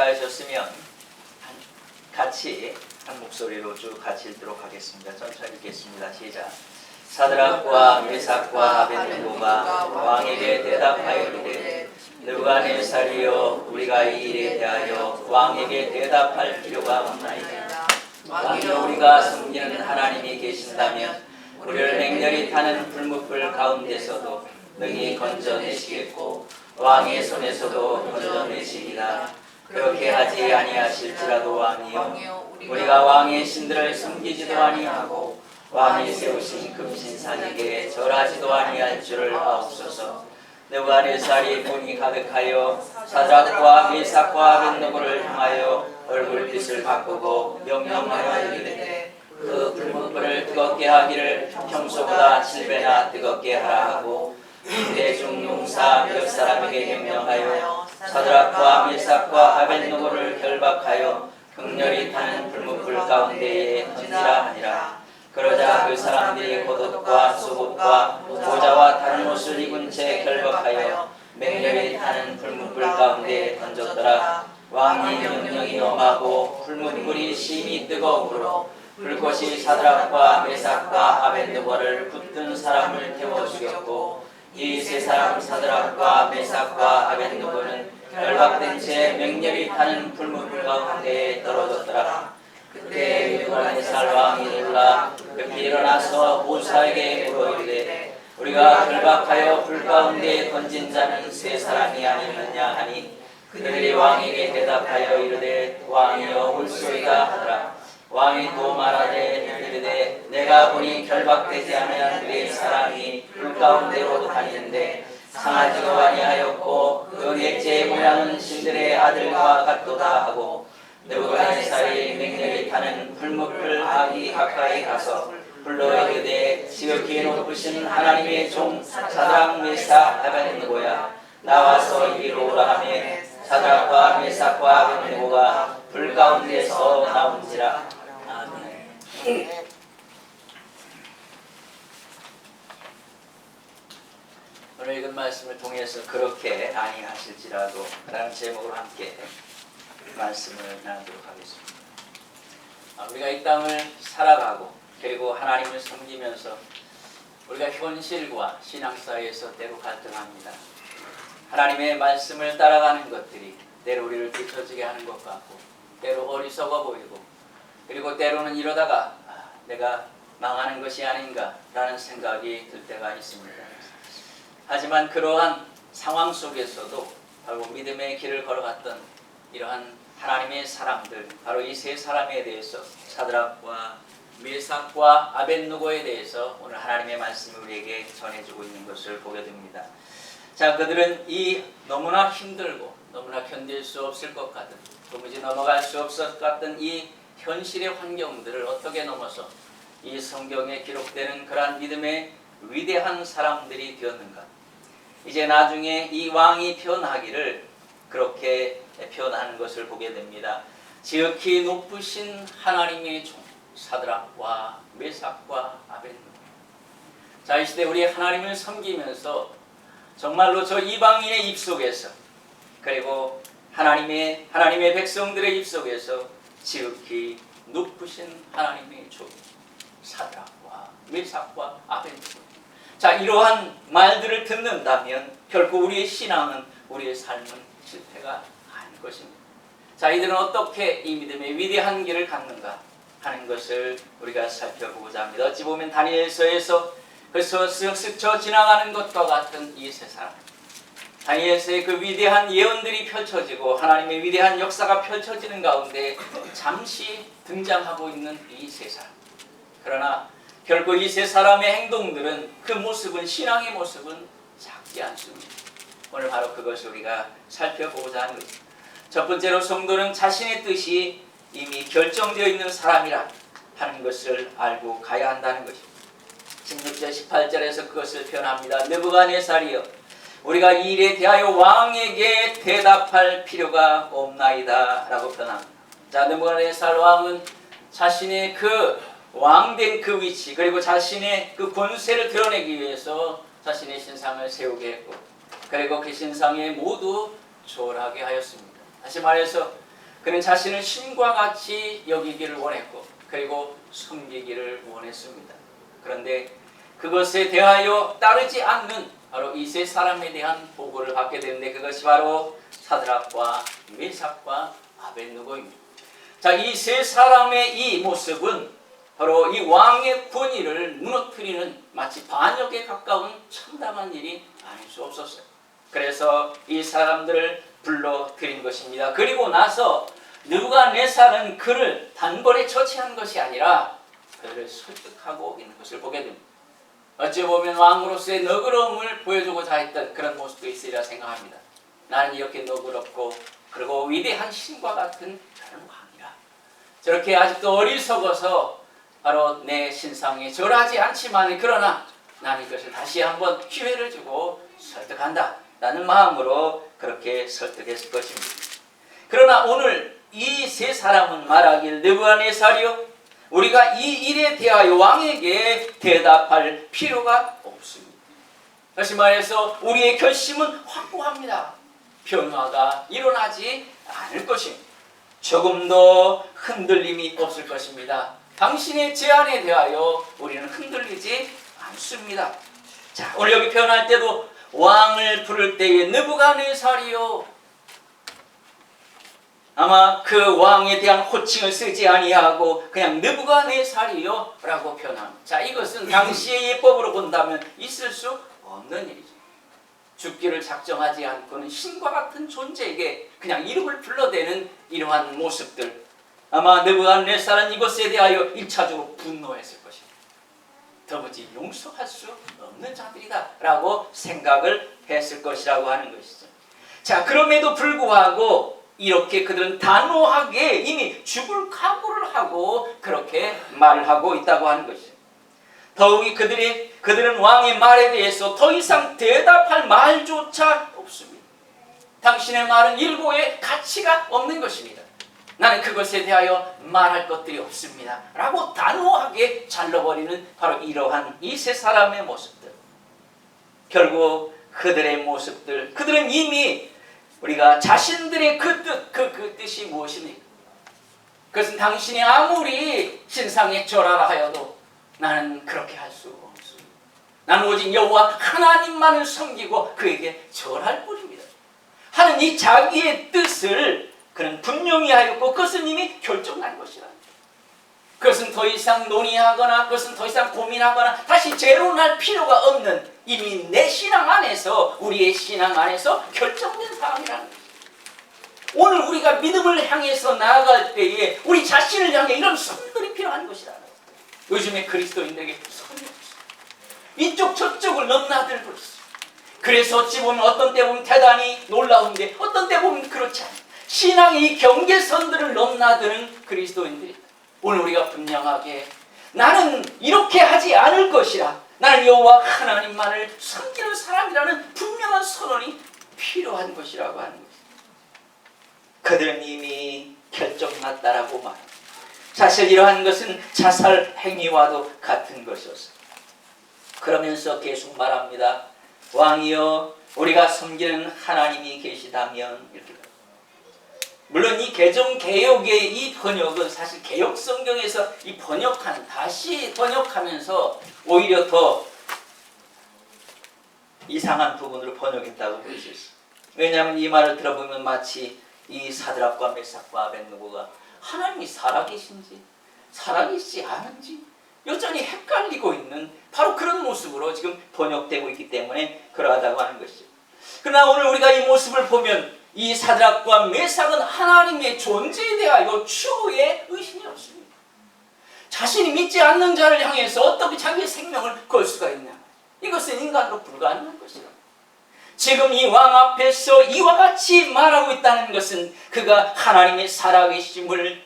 합독하셨으면 같이 한 목소리로 쭉 같이 읽도록 하겠습니다. 천천히 읽겠습니다. 시작. 사드락과 메삭과 아벳느고가 왕에게 대답하여 이르되 느부갓네살이여, 우리가 이 일에 대하여 왕에게 대답할 필요가 없나이다. 왕이여, 우리가 섬기는 하나님이 계신다면 우리를 맹렬히 타는 불뭇불 가운데서도 능히 건져내시겠고 왕의 손에서도 건져내시리라. 그렇게 하지 아니하실지라도 왕이여, 우리가 왕의 신들을 섬기지도 아니하고 왕이 세우신 금신상에게 절하지도 아니할 줄을 아옵소서. 느부갓네살이 분이 가득하여 사드락과 메삭과 아벳느고를 향하여 얼굴빛을 바꾸고 명령하여 이르되 그 불뭇불을 뜨겁게 하기를 평소보다 7배나 뜨겁게 하라 하고 대중 용사 몇 사람에게 명령하여 사드락과 메삭과 아벳느고를 결박하여 극렬히 타는 불뭇불 가운데에 던지라 하니라. 그러자 그 사람들이 겉옷과 속옷과 모자와 다른 옷을 입은 채 결박하여 맹렬히 타는 불뭇불 가운데에 던졌더라. 왕의 명령이 엄하고 불뭇불이 심히 뜨거우므로 불꽃이 사드락과 메삭과 아벳느고를 붙든 사람을 태워 죽였고 이 세 사람 사드락과 메삭과 아벳느고는 결박된 채 맹렬히 타는 불뭇불 가운데에 떨어졌더라. 그때 느부갓네살 왕이 놀라 급히 일어나서 모사에게 물어 이르되 우리가 결박하여 불 가운데에 던진 자는 세 사람이 아니느냐 하니 그들이 왕에게 대답하여 이르되 왕이여, 올소이다 하더라. 왕이 또 말하되 이르되 내가 보니 결박되지 아니한 네 사람이 불 가운데로 다니는데 상하지도 아니하였고 그 넷째 모양은 신들의 아들과 같도다 하고 느부갓네살이 맹렬히 타는 불뭇불 아기 가까이 가서 불러 이르되 지극히 높으신 하나님의 종 사드락 메삭 아벳느고야, 나와서 이리로 오라 하며 사드락과 메삭과 아벳느고가 불 가운데서 나온지라. 아멘. 오늘 읽은 말씀을 통해서 그렇게 아니하실지라도 라는 제목으로 함께 말씀을 나누도록 하겠습니다. 우리가 이 땅을 살아가고 그리고 하나님을 섬기면서 우리가 현실과 신앙 사이에서 때로 갈등합니다. 하나님의 말씀을 따라가는 것들이 때로 우리를 뒤처지게 하는 것 같고 때로 어리석어 보이고 그리고 때로는 이러다가 내가 망하는 것이 아닌가 라는 생각이 들 때가 있습니다. 하지만 그러한 상황 속에서도 바로 믿음의 길을 걸어갔던 이러한 하나님의 사람들, 바로 이 세 사람에 대해서 사드락과 메삭과 아벳느고에 대해서 오늘 하나님의 말씀을 우리에게 전해주고 있는 것을 보게 됩니다. 자, 그들은 이 너무나 힘들고 너무나 견딜 수 없을 것 같은, 도무지 넘어갈 수 없을 것 같은 이 현실의 환경들을 어떻게 넘어서 이 성경에 기록되는 그러한 믿음의 위대한 사람들이 되었는가. 이제 나중에 이 왕이 표현하기를 그렇게 표현하는 것을 보게 됩니다. 지극히 높으신 하나님의 종 사드락과 메삭과 아벳느고. 자, 이 시대 우리 하나님을 섬기면서 정말로 저 이방인의 입속에서 그리고 하나님의 백성들의 입속에서 지극히 높으신 하나님의 종 사드락과 메삭과 아벳느고. 자, 이러한 말들을 듣는다면 결코 우리의 신앙은, 우리의 삶은 실패가 아닐 것입니다. 자, 이들은 어떻게 이 믿음의 위대한 길을 갖는가 하는 것을 우리가 살펴보고자 합니다. 어찌 보면 다니엘서에서 그래서 스쳐 지나가는 것과 같은 이 세 사람, 다니엘서의 그 위대한 예언들이 펼쳐지고 하나님의 위대한 역사가 펼쳐지는 가운데 잠시 등장하고 있는 이 세 사람. 그러나 결코 이 세 사람의 행동들은, 그 모습은, 신앙의 모습은 작지 않습니다. 오늘 바로 그것을 우리가 살펴보고자 하는 것입니다. 첫 번째로 성도는 자신의 뜻이 이미 결정되어 있는 사람이라 하는 것을 알고 가야 한다는 것입니다. 16절 18절에서 그것을 표현합니다. 느부갓네살이여, 우리가 이 일에 대하여 왕에게 대답할 필요가 없나이다 라고 표현합니다. 자, 느부갓네살 왕은 자신의 그 왕된 그 위치, 그리고 자신의 그 권세를 드러내기 위해서 자신의 신상을 세우게 했고, 그리고 그 신상에 모두 초월하게 하였습니다. 다시 말해서 그는 자신을 신과 같이 여기기를 원했고 그리고 섬기기를 원했습니다. 그런데 그것에 대하여 따르지 않는 바로 이 세 사람에 대한 보고를 받게 되는데 그것이 바로 사드락과 메삭과 아벳느고입니다. 자, 이 세 사람의 이 모습은 바로 이 왕의 권위를 무너뜨리는 마치 반역에 가까운 참담한 일이 아닐 수 없었어요. 그래서 이 사람들을 불러들인 것입니다. 그리고 나서 느부갓네살은 그를 단번에 처치한 것이 아니라 그를 설득하고 있는 것을 보게 됩니다. 어찌 보면 왕으로서의 너그러움을 보여주고자 했던 그런 모습도 있으리라 생각합니다. 나는 이렇게 너그럽고 그리고 위대한 신과 같은 그런 왕이라. 저렇게 아직도 어리석어서 바로 내 신상에 절하지 않지만 그러나 나는 이것을 다시 한번 기회를 주고 설득한다 라는 마음으로 그렇게 설득했을 것입니다. 그러나 오늘 이 세 사람은 말하길 느부갓네살이여 우리가 이 일에 대하여 왕에게 대답할 필요가 없습니다. 다시 말해서 우리의 결심은 확고합니다. 변화가 일어나지 않을 것입니다. 조금도 흔들림이 없을 것입니다. 당신의 제안에 대하여 우리는 흔들리지 않습니다. 자, 오늘 여기 표현할 때도 왕을 부를 때에 느부갓네살이요 아마 그 왕에 대한 호칭을 쓰지 아니하고 그냥 느부갓네살이요 라고 표현합니다. 자, 이것은 당시의 예법으로 본다면 있을 수 없는 일이죠. 죽기를 작정하지 않고는 신과 같은 존재에게 그냥 이름을 불러대는 이러한 모습들, 아마 느부갓네살은 이것에 대하여 1차적으로 분노했을 것입니다. 도무지 용서할 수 없는 자들이다 라고 생각을 했을 것이라고 하는 것이죠. 자, 그럼에도 불구하고 이렇게 그들은 단호하게 이미 죽을 각오를 하고 그렇게 말을 하고 있다고 하는 것이죠. 더욱이 그들은 왕의 말에 대해서 더 이상 대답할 말조차 없습니다. 당신의 말은 일고의 가치가 없는 것입니다. 나는 그것에 대하여 말할 것들이 없습니다 라고 단호하게 잘라버리는 바로 이러한 이 세 사람의 모습들. 결국 그들의 모습들, 그들은 이미 우리가 자신들의 그 뜻이 무엇입니까? 그것은 당신이 아무리 신상에 절하라 하여도 나는 그렇게 할 수 없습니다. 나는 오직 여호와 하나님만을 섬기고 그에게 절할 뿐입니다 하는 이 자기의 뜻을 그는 분명히 하였고 그것은 이미 결정난 것이라. 그것은 더 이상 논의하거나 그것은 더 이상 고민하거나 다시 재론할 필요가 없는 이미 내 신앙 안에서 우리의 신앙 안에서 결정된 사항이라는 것입니다. 오늘 우리가 믿음을 향해서 나아갈 때에 우리 자신을 향해 이런 선들이 필요한 것이라는 거예요. 요즘에 그리스도인들에게 선이 없어요. 이쪽 저쪽을 넘나들고 있어요. 그래서 어찌 보면 어떤 때 보면 대단히 놀라운데 어떤 때 보면 그렇지 않아요. 신앙의 이 경계선들을 넘나드는 그리스도인들이 오늘 우리가 분명하게 나는 이렇게 하지 않을 것이라, 나는 여호와 하나님만을 섬기는 사람이라는 분명한 선언이 필요한 것이라고 하는 것입니다. 그들은 이미 결정났다라고 말합니다. 사실 이러한 것은 자살 행위와도 같은 것이었어요. 그러면서 계속 말합니다. 왕이여 우리가 섬기는 하나님이 계시다면 이렇게. 물론 이 개정개혁의 이 번역은 사실 개혁 성경에서 이 다시 번역하면서 오히려 더 이상한 부분으로 번역했다고 볼 수 있어요. 왜냐하면 이 말을 들어보면 마치 이 사드락과 메삭과 아벳느고가 하나님이 살아계신지 살아계시지 않은지 여전히 헷갈리고 있는 바로 그런 모습으로 지금 번역되고 있기 때문에 그러하다고 하는 것이죠. 그러나 오늘 우리가 이 모습을 보면 이 사드락과 메삭은 하나님의 존재에 대하여 추후에 의심이 없습니다. 자신이 믿지 않는 자를 향해서 어떻게 자기의 생명을 걸 수가 있냐. 이것은 인간으로 불가능한 것이다. 지금 이 왕 앞에서 이와 같이 말하고 있다는 것은 그가 하나님의 살아계심을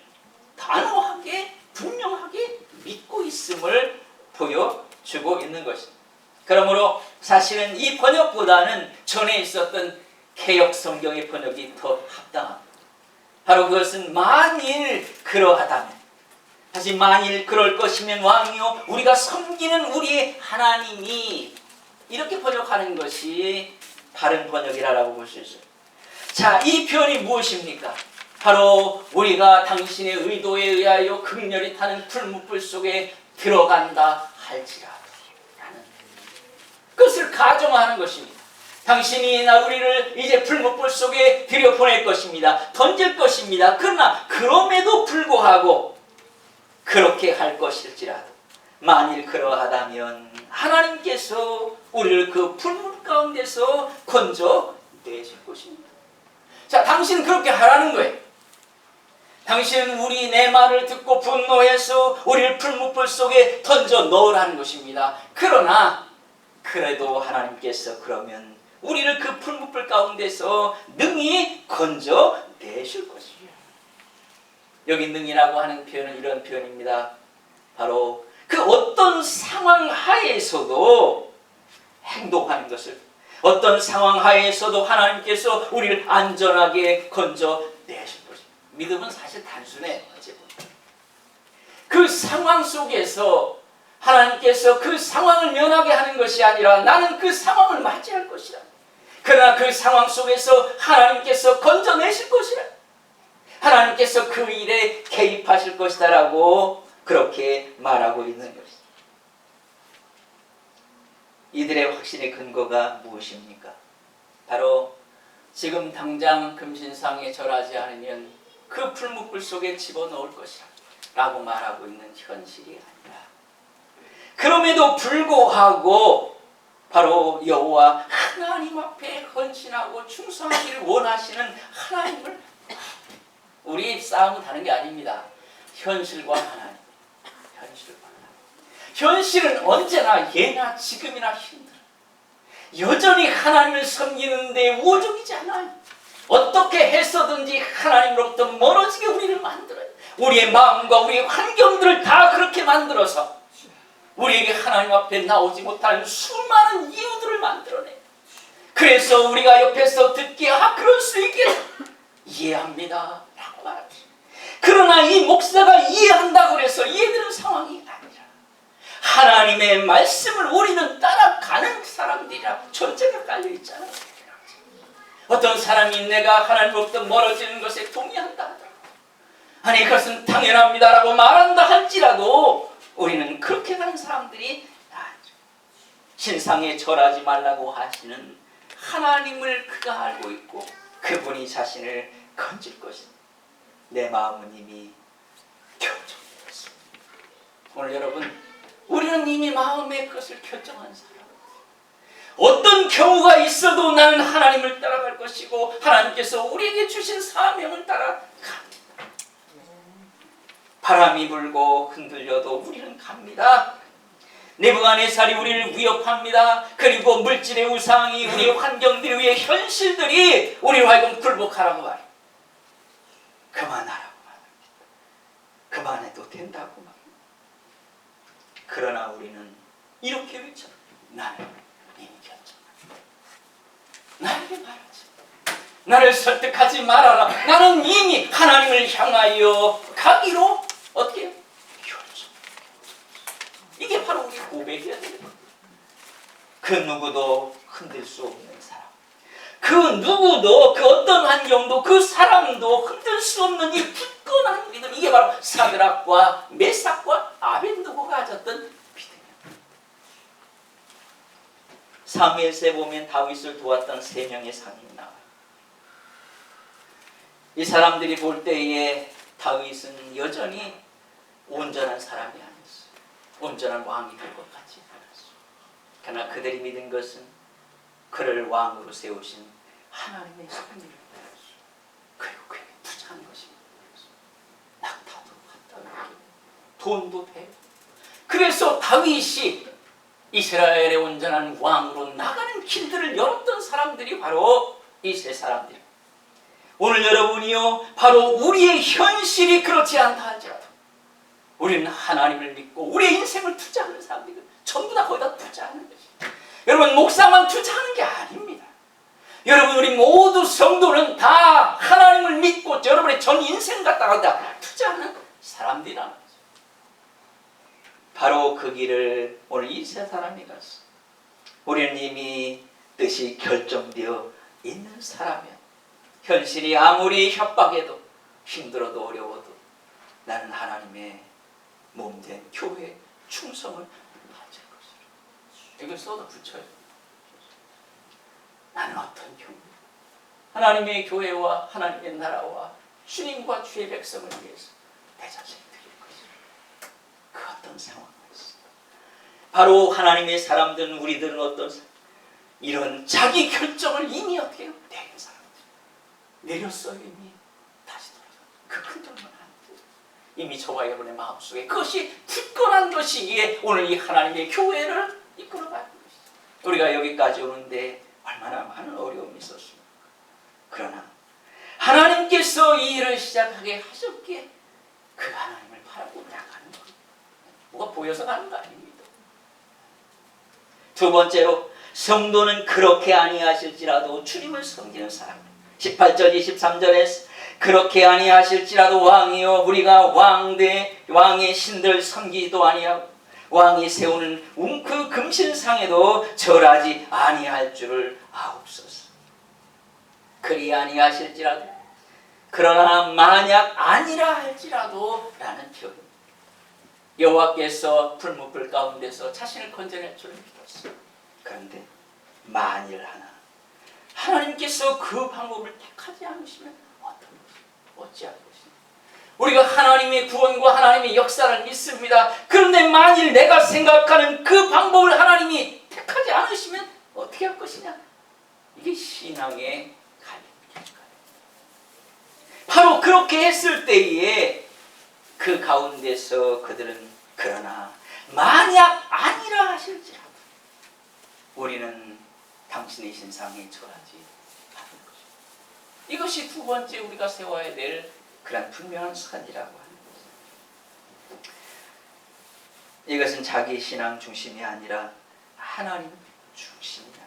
단호하게 분명하게 믿고 있음을 보여주고 있는 것입니다. 그러므로 사실은 이 번역보다는 전에 있었던 개역 성경의 번역이 더 합당합니다. 바로 그것은 만일 그러하다면, 다시 만일 그럴 것이면 왕이요 우리가 섬기는 우리의 하나님이, 이렇게 번역하는 것이 바른 번역이라고 볼 수 있어요. 자, 이 표현이 무엇입니까? 바로 우리가 당신의 의도에 의하여 극렬히 타는 풀무불 속에 들어간다 할지라도 라는 그것을 가정하는 것입니다. 당신이 우리를 이제 풀무불 속에 들여보낼 것입니다. 던질 것입니다. 그러나 그럼에도 불구하고 그렇게 할 것일지라도 만일 그러하다면 하나님께서 우리를 그 풀물 가운데서 건져내실 것입니다. 자, 당신은 그렇게 하라는 거예요. 당신은 우리 내 말을 듣고 분노해서 우리를 풀무불 속에 던져 넣으라는 것입니다. 그러나 그래도 하나님께서 그러면 우리를 그 풀무불 가운데서 능히 건져내실 것이에요. 여기 능이라고 하는 표현은 이런 표현입니다. 바로 그 어떤 상황 하에서도 행동하는 것을, 어떤 상황 하에서도 하나님께서 우리를 안전하게 건져내실 것입니다. 믿음은 사실 단순해요. 그 상황 속에서 하나님께서 그 상황을 면하게 하는 것이 아니라 나는 그 상황을 맞이할 것이라. 그러나 그 상황 속에서 하나님께서 건져내실 것이라. 하나님께서 그 일에 개입하실 것이다라고 그렇게 말하고 있는 것입니다. 이들의 확신의 근거가 무엇입니까? 바로 지금 당장 금신상에 절하지 않으면 그 풀무불 속에 집어넣을 것이라 라고 말하고 있는 현실이 아니라, 그럼에도 불구하고 바로 여호와 하나님 앞에 헌신하고 충성하기를 원하시는 하나님을, 우리 싸움은 다른 게 아닙니다. 현실과 하나님, 현실과 하나님. 현실은 언제나 예나 지금이나 힘들어. 여전히 하나님을 섬기는데 우호적이지 않아요. 어떻게 해서든지 하나님으로부터 멀어지게 우리를 만들어요. 우리의 마음과 우리의 환경들을 다 그렇게 만들어서 우리에게 하나님 앞에 나오지 못하는 수많은 이유들을 만들어내요. 그래서 우리가 옆에서 듣기에 그럴 수 있겠다, 이해합니다 라고 말합니다. 그러나 이 목사가 이해한다고 해서 이해되는 상황이 아니라 하나님의 말씀을 우리는 따라가는 사람들이라 전제가 깔려있잖아요. 어떤 사람이 내가 하나님으로부터 멀어지는 것에 동의한다 하더라도, 아니 그것은 당연합니다라고 말한다 할지라도 우리는 그렇게 가는 사람들이 나죠. 신상에 절하지 말라고 하시는 하나님을 그가 알고 있고 그분이 자신을 건질 것이다. 내 마음은 이미 결정되었습니다. 오늘 여러분, 우리는 이미 마음에 그것을 결정한 사람. 어떤 경우가 있어도 나는 하나님을 따라갈 것이고 하나님께서 우리에게 주신 사명을 따라갑니다. 바람이 불고 흔들려도 우리는 갑니다. 네부갓네살이 우리를 위협합니다. 그리고 물질의 우상이, 우리의 환경들 위의 현실들이 우리로 하여금 굴복하라고 말해요. 그만하라고 말합니다. 그만해도 된다고 말합니다. 그러나 우리는 이렇게 외쳐요. 나는 이미 결정한다. 나에게 말하지. 나를 설득하지 말아라. 나는 이미 하나님을 향하여 가기로 어떻게 해요? 결정. 이게 바로 우리 고백이어야 되는 거예요. 그 누구도 흔들 수 없는 사람. 그 누구도, 그 어떤 환경도, 그 사람도 흔들 수 없는 이 굳건한 믿음. 이게 바로 사드락과 메삭과 아벤느고가 가졌던 믿음이에요. 사무엘서에 보면 다윗을 도왔던 3명의 상인이 나와요. 이 사람들이 볼 때에 다윗은 여전히 온전한 사람이 아니었어요. 온전한 왕이 될 것 같지 않았어요. 그러나 그들이 믿은 것은 그를 왕으로 세우신 하나님의 섭리를 따랐어요. 그리고 그에게 투자한 것입니다. 낙타도 갖다 놓고 돈도 배고. 그래서 다윗이 이스라엘의 온전한 왕으로 나가는 길들을 열었던 사람들이 바로 이 세 사람들. 오늘 여러분이요, 바로 우리의 현실이 그렇지 않다 할지라도 우리는 하나님을 믿고 우리의 인생을 투자하는 사람들이 전부 다 거기다 투자하는 것이에요. 여러분, 목사만 투자하는 게 아닙니다. 여러분, 우리 모두 성도는 다 하나님을 믿고 여러분의 전 인생 갖다가 다 투자하는 사람들이라는 거죠. 바로 그 길을 오늘 이 세 사람이 갔어. 우리는 이미 뜻이 결정되어 있는 사람이야. 현실이 아무리 협박해도, 힘들어도 어려워도 나는 하나님의 몸된 교회에 충성을 바칠 것이라. 이걸 써도 붙여요. 나는 어떤 교회, 하나님의 교회와 하나님의 나라와 주님과 주의 백성을 위해서 내 자신을 드릴 것이라. 그 어떤 상황이 있어. 바로 하나님의 사람들은, 우리들은 어떤 이런 자기 결정을 이미 어떻게 해요? 내린 사람들. 내렸어요. 이미. 다시 돌아가. 그 흔들면 안 돼. 이미 저와 여러분의 마음속에 그것이 굳건한 것이기에 오늘 이 하나님의 교회를 이끌어가는 것이죠. 우리가 여기까지 오는데 얼마나 많은 어려움이 있었습니까? 그러나 하나님께서 이 일을 시작하게 하셨기에 그 하나님을 바라고 나가는 거예요. 뭐가 보여서 가는 거 아닙니다. 두 번째로, 성도는 그렇게 아니하실지라도 주님을 섬기는 사람. 18절 23절에 그렇게 아니하실지라도 왕이여 우리가 왕의 신들 섬기지도 아니하고 왕이 세우는 웅크 금신상에도 절하지 아니할 줄을 아옵소서. 그리 아니하실지라도, 그러나 만약 아니라 할지라도 라는 표현. 여호와께서 불문불 가운데서 자신을 건져낼 줄을 믿었어요. 그런데 만일 하나님께서 그 방법을 택하지 않으시면 어떤 것이, 어찌할 것이냐. 우리가 하나님의 구원과 하나님의 역사를 믿습니다. 그런데 만일 내가 생각하는 그 방법을 하나님이 택하지 않으시면 어떻게 할 것이냐. 이게 신앙의 갈림길까요. 바로 그렇게 했을 때에 그 가운데서 그들은 그러나 만약 아니라 하실지라도 우리는 당신의 신상에 절하지 않을 것입니다. 이것이 두 번째 우리가 세워야 될 그런 분명한 선이라고 하는 것입니다. 이것은 자기 신앙 중심이 아니라 하나님 중심이다.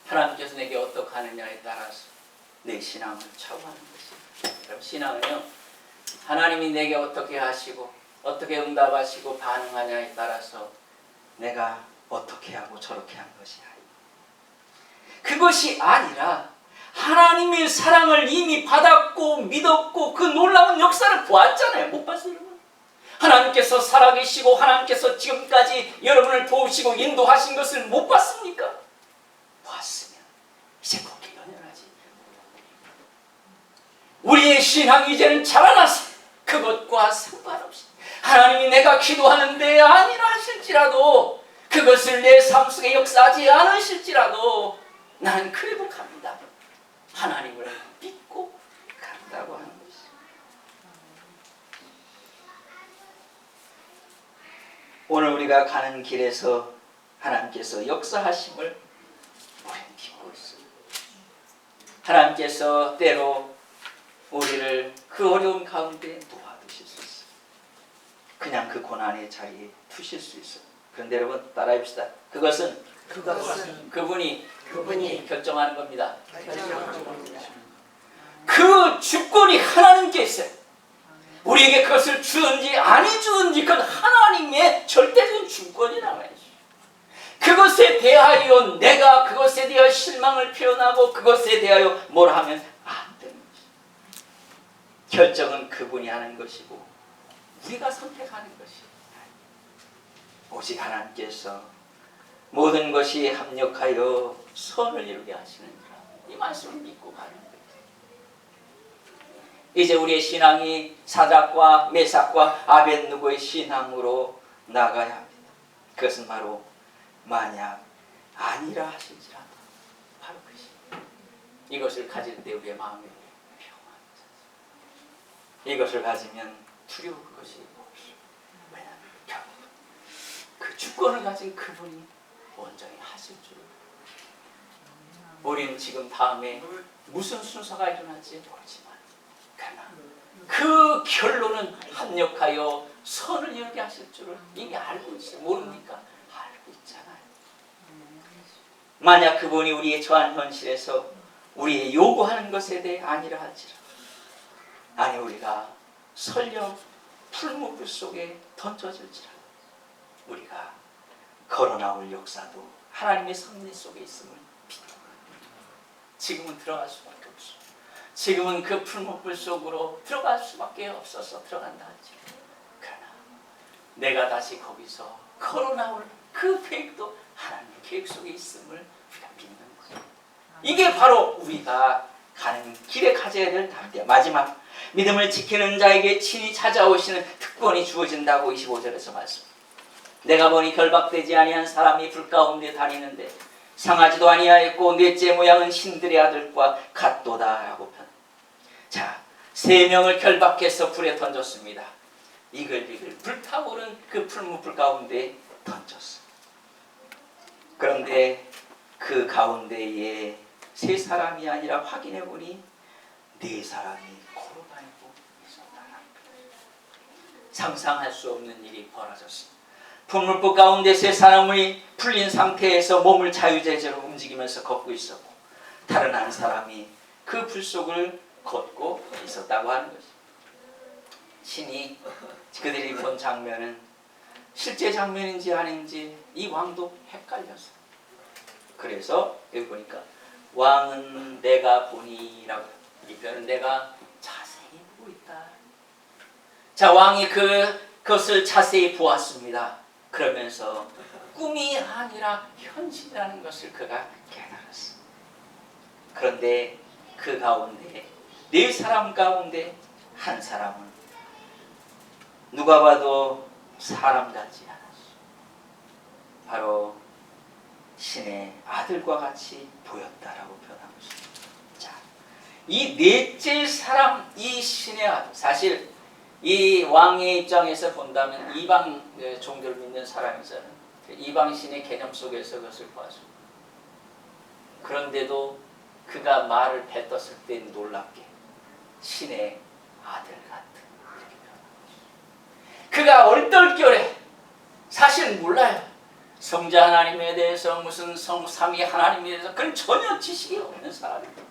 하나님께서 내게 어떻게 하느냐에 따라서 내 신앙을 좌우하는 것입니다. 그럼 신앙은요, 하나님이 내게 어떻게 하시고 어떻게 응답하시고 반응하냐에 따라서 내가 어떻게 하고 저렇게 한 것이 아닙니다. 그것이 아니라 하나님의 사랑을 이미 받았고 믿었고 그 놀라운 역사를 보았잖아요. 못 봤어요, 여러분? 하나님께서 살아계시고 하나님께서 지금까지 여러분을 도우시고 인도하신 것을 못 봤습니까? 보았으면 이제 그렇게 연연하지. 우리의 신앙이 이제는 자라났어요. 그것과 상관없이 하나님이 내가 기도하는데 아니라 하실지라도, 그것을 내 삶 속에 역사하지 않으실지라도 나는 그래도 갑니다. 하나님을 믿고 간다고 하는 것이죠. 오늘 우리가 가는 길에서 하나님께서 역사하심을 우리는 믿고 있습니다. 하나님께서 때로 우리를 그 어려운 가운데 놓아두실 수 있어요. 그냥 그 고난의 자리에 두실 수 있어요. 그런데 여러분 따라해봅시다. 그것은 그분이 결정하는 겁니다. 그 주권이 하나님께 있어요. 우리에게 그것을 주든지 아니 주든지 그건 하나님의 절대적인 주권이라고 해요. 그것에 대하여 내가 그것에 대하여 실망을 표현하고 그것에 대하여 뭘 하면 안 되는 것이죠. 결정은 그분이 하는 것이고 우리가 선택하는 것이에요. 오직 하나님께서 모든 것이 합력하여 선을 이루게 하시는지라, 이 말씀을 믿고 가는 거예요. 이제 우리의 신앙이 사닥과 메삭과 아벳느고의 신앙으로 나가야 합니다. 그것은 바로 만약 아니라 하실지라도 바로 그것이. 이것을 가질 때 우리의 마음에 평안이 찾아요. 이것을 가지면 두려울 것이 없어요. 왜냐하면 결국 그 주권을 가진 그분이 온전히 하실 줄을. 우리는 지금 다음에 무슨 순서가 일어날지 모르지만 그러나 그 결론은 합력하여 선을 이루게 하실 줄을 이미 알고 있어요. 모릅니까? 알고 있잖아요. 만약 그분이 우리의 처한 현실에서 우리의 요구하는 것에 대해 아니라 할지라도, 아니 우리가 설령 풀무불 속에 던져질지라도 우리가 걸어나올 역사도 하나님의 섭리 속에 있음을 믿고 지금은 들어갈 수밖에 없어. 지금은 그 풀무불 속으로 들어갈 수밖에 없어서 들어간다 하지. 그러나 내가 다시 거기서 걸어 나올 그 계획도 하나님의 계획 속에 있음을 우리가 믿는 거예요. 이게 바로 우리가 가는 길에 가져야 될 답이야. 마지막, 믿음을 지키는 자에게 친히 찾아오시는 특권이 주어진다고 25절에서 말씀. 내가 보니 결박되지 아니한 사람이 불 가운데 다니는데 상하지도 아니하였고 넷째 모양은 신들의 아들과 같도다라고 편. 자, 3명을 결박해서 불에 던졌습니다. 이글이글 불타오른 그 풀무불 가운데 던졌어. 그런데 그 가운데에 3사람이 아니라 확인해 보니 4사람이 걸어다니고 있었다. 상상할 수 없는 일이 벌어졌습니다. 풀무불 가운데 3사람이 풀린 상태에서 몸을 자유자재로 움직이면서 걷고 있었고, 다른 한 사람이 그 불 속을 걷고 있었다고 하는 것입니다. 신이 그들이 본 장면은 실제 장면인지 아닌지 이 왕도 헷갈렸어요. 그래서 여기 보니까 왕은 내가 보니라고, 이 표현은 내가 자세히 보고 있다. 자, 왕이 그것을 자세히 보았습니다. 그러면서 꿈이 아니라 현실이라는 것을 그가 깨달았어. 그런데 그 가운데 4사람 가운데 한 사람은 누가 봐도 사람 같지 않았어. 바로 신의 아들과 같이 보였다라고 표현하고 있습니다. 자, 이 4째 사람, 이 신의 아들, 사실 이 왕의 입장에서 본다면 이방 종교를 믿는 사람에서는 이방 신의 개념 속에서 그것을 보았습니다. 그런데도 그가 말을 뱉었을 때 놀랍게 신의 아들 같은, 이렇게 표현합니다. 그가 얼떨결에 사실 몰라요. 성자 하나님에 대해서, 무슨 성삼위 하나님에 대해서 그런 전혀 지식이 없는 사람입니다.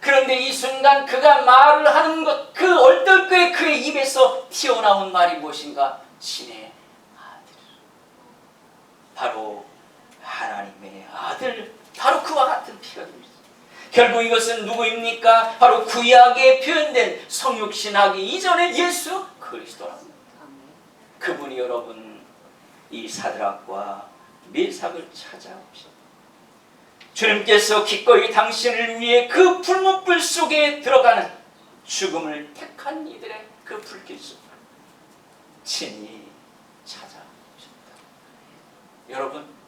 그런데 이 순간 그가 말을 하는 것, 그 얼떨결에 그의 입에서 튀어나온 말이 무엇인가? 신의 아들, 바로 하나님의 아들, 바로 그와 같은 표현입니다. 결국 이것은 누구입니까? 바로 구약에 표현된 성육신하기 이전의 예수 그리스도랍니다. 그분이 여러분 이 사드락과 메삭을 찾아오셨다. 주님께서 기꺼이 당신을 위해 그 풀무불 속에 들어가는 죽음을 택한 이들의 그 불길 속으로 친히 찾아오셨다. 여러분,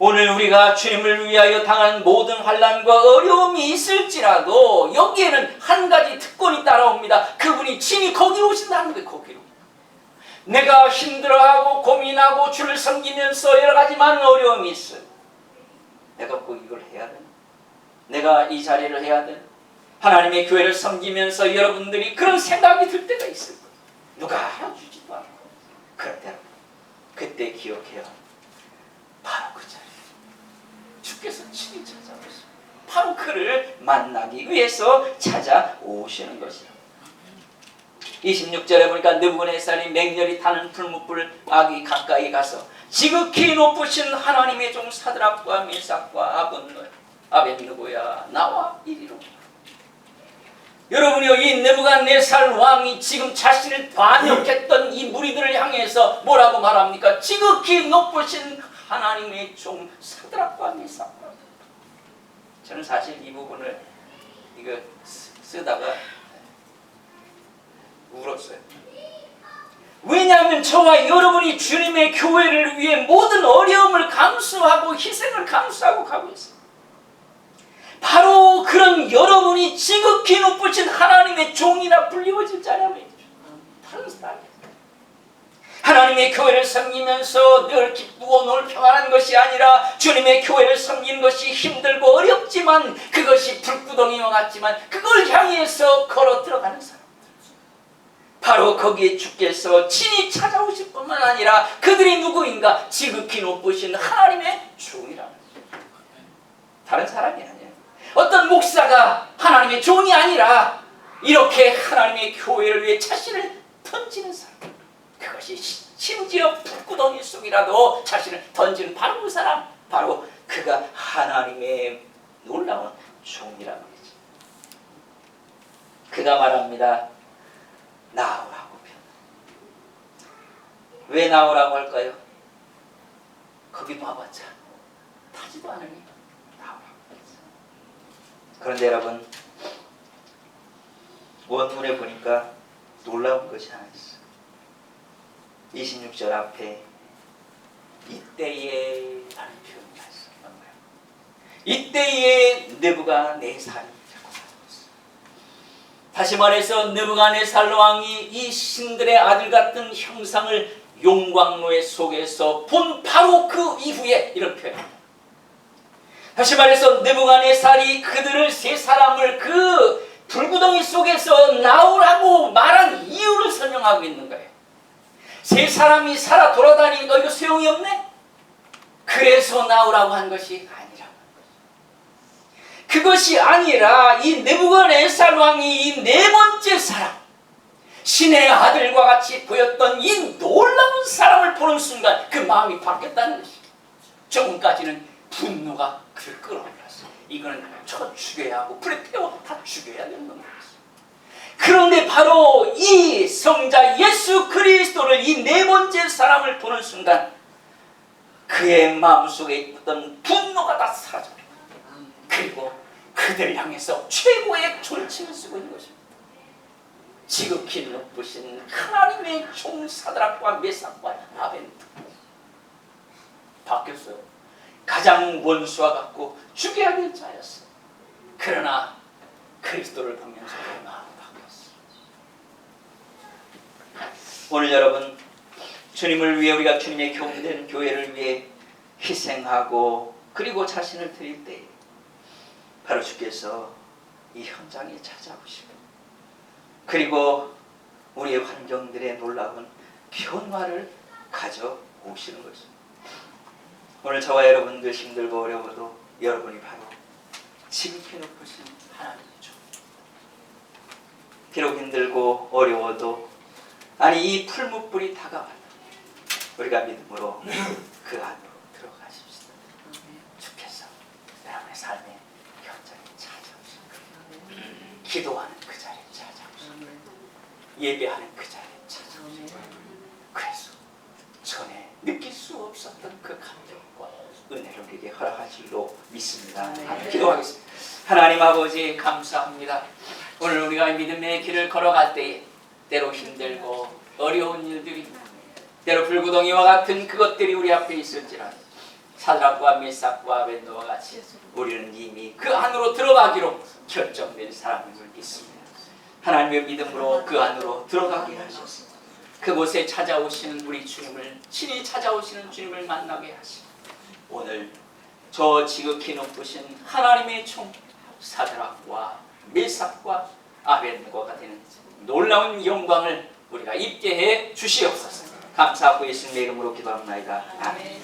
오늘 우리가 주님을 위하여 당한 모든 환난과 어려움이 있을지라도 여기에는 한 가지 특권이 따라옵니다. 그분이 친히 거기로 오신다는 거예요. 거기로. 내가 힘들어하고 고민하고 주를 섬기면서 여러 가지 많은 어려움이 있어요. 내가 꼭 이걸 해야 되나? 내가 이 자리를 해야 되나? 하나님의 교회를 섬기면서 여러분들이 그런 생각이 들 때가 있을 거예요. 누가 알아주지도 않고. 그럴 때 그때 기억해요. 바로 그 자리. 주께서 친히 찾아오셨어요. 바로 그를 만나기 위해서 찾아오시는 것이라. 26절에 보니까 느부갓네살이 맹렬히 타는 풀무불 아기 가까이 가서 지극히 높으신 하나님의 종 사드락과 메삭과 아벳느고야 나와 이리로. 여러분이요, 이 느부갓네살 왕이 지금 자신을 반역했던 이 무리들을 향해서 뭐라고 말합니까? 지극히 높으신 하나님의 종 사드락과 메삭과. 저는 사실 이 부분을 이거 쓰다가 울었어요. 왜냐하면 저와 여러분이 주님의 교회를 위해 모든 어려움을 감수하고 희생을 감수하고 가고 있어요. 바로 그런 여러분이 지극히 높으신 하나님의 종이라 불리워질 자라면 다른 사람이에요. 하나님의 교회를 섬기면서 늘 기쁘고 늘 평안한 것이 아니라 주님의 교회를 섬기는 것이 힘들고 어렵지만 그것이 불구덩이와 같지만 그걸 향해서 걸어 들어가는 사람, 바로 거기에 주께서 친히 찾아오실 뿐만 아니라 그들이 누구인가? 지극히 높으신 하나님의 종이라는 거예요. 다른 사람이 아니에요. 어떤 목사가 하나님의 종이 아니라 이렇게 하나님의 교회를 위해 자신을 던지는 사람, 그것이 심지어 불구덩이 속이라도 자신을 던지는 바로 그 사람, 바로 그가 하나님의 놀라운 종이라는 거지. 그가 말합니다. 나오라고 변. 왜 나오라고 할까요? 거기 봐봤자 타지도 않으니 나오라고 했어. 그런데 여러분, 원문에 보니까 놀라운 것이 하나 있어. 26절 앞에 이때에 라는 표현이 있어. 이때에 느부갓네살이 다시 말해서 느부갓네살 왕이 이 신들의 아들 같은 형상을 용광로의 속에서 본 바로 그 이후에 이런 표현입니다. 다시 말해서 느부갓네살이 그들을 세 사람을 그 불구덩이 속에서 나오라고 말한 이유를 설명하고 있는 거예요. 세 사람이 살아 돌아다니니 너 이거 소용이 없네? 그래서 나오라고 한 것이 아니라는 거죠. 그것이 아니라 이 느부갓네살 왕이 이 네 번째 사람, 신의 아들과 같이 보였던 이 놀라운 사람을 보는 순간 그 마음이 바뀌었다는 것이죠. 조금까지는 분노가 그를 끌어올렸어요. 이거는 쳐 죽여야 하고 불에 태워 다 죽여야 되는 겁니다. 그런데 바로 이 성자 예수 그리스도를 이 네 번째 사람을 보는 순간 그의 마음속에 있던 분노가 다 사라집니다. 그리고 그들을 향해서 최고의 존칭을 쓰고 있는 것입니다. 지극히 높으신 하나님의 종 사드락과 메삭과 아벤. 바뀌었어요. 가장 원수와 같고 죽여야 될 자였어요. 그러나 그리스도를 보면서 마음이 바뀌었어요. 오늘 여러분, 주님을 위해 우리가 주님의 교훈된 교회를 위해 희생하고 그리고 자신을 드릴 때 바로 주께서 이 현장에 찾아오시고 그리고 우리의 환경들의 놀라운 변화를 가져오시는 것입니다. 오늘 저와 여러분들 힘들고 어려워도 여러분이 바로 지극히 높으신 하나님이죠. 비록 힘들고 어려워도 아니 이 풀무불이 다가와도 우리가 믿음으로 그 안으로 들어가십시다. 주께서 여러분의 삶의 현장에 찾아오실 거예요. 기도하는 그 자리에 찾아오실 거예요. 예배하는 그 자리에 찾아오실 거예요. 그래서 전에 느낄 수 없었던 그 감격과 은혜를 우리에게 허락하실 줄로 믿습니다. 기도하겠습니다. 하나님 아버지 감사합니다. 오늘 우리가 믿음의 길을 걸어갈 때에 때로 힘들고 어려운 일들이 때로 불구덩이와 같은 그것들이 우리 앞에 있을지라도 사드락과 메삭과 아벤노와 같이 우리는 이미 그 안으로 들어가기로 결정된 사람임을 믿습니다. 하나님의 믿음으로 그 안으로 들어가게 하셔서 그곳에 찾아오시는 우리 주님을 친히 찾아오시는 주님을 만나게 하시고 오늘 저 지극히 높으신 하나님의 종 사드락과 메삭과 아벤노가 되는 놀라운 영광을 우리가 입게 해 주시옵소서. 감사하고 예수님의 이름으로 기도합니다. 아멘.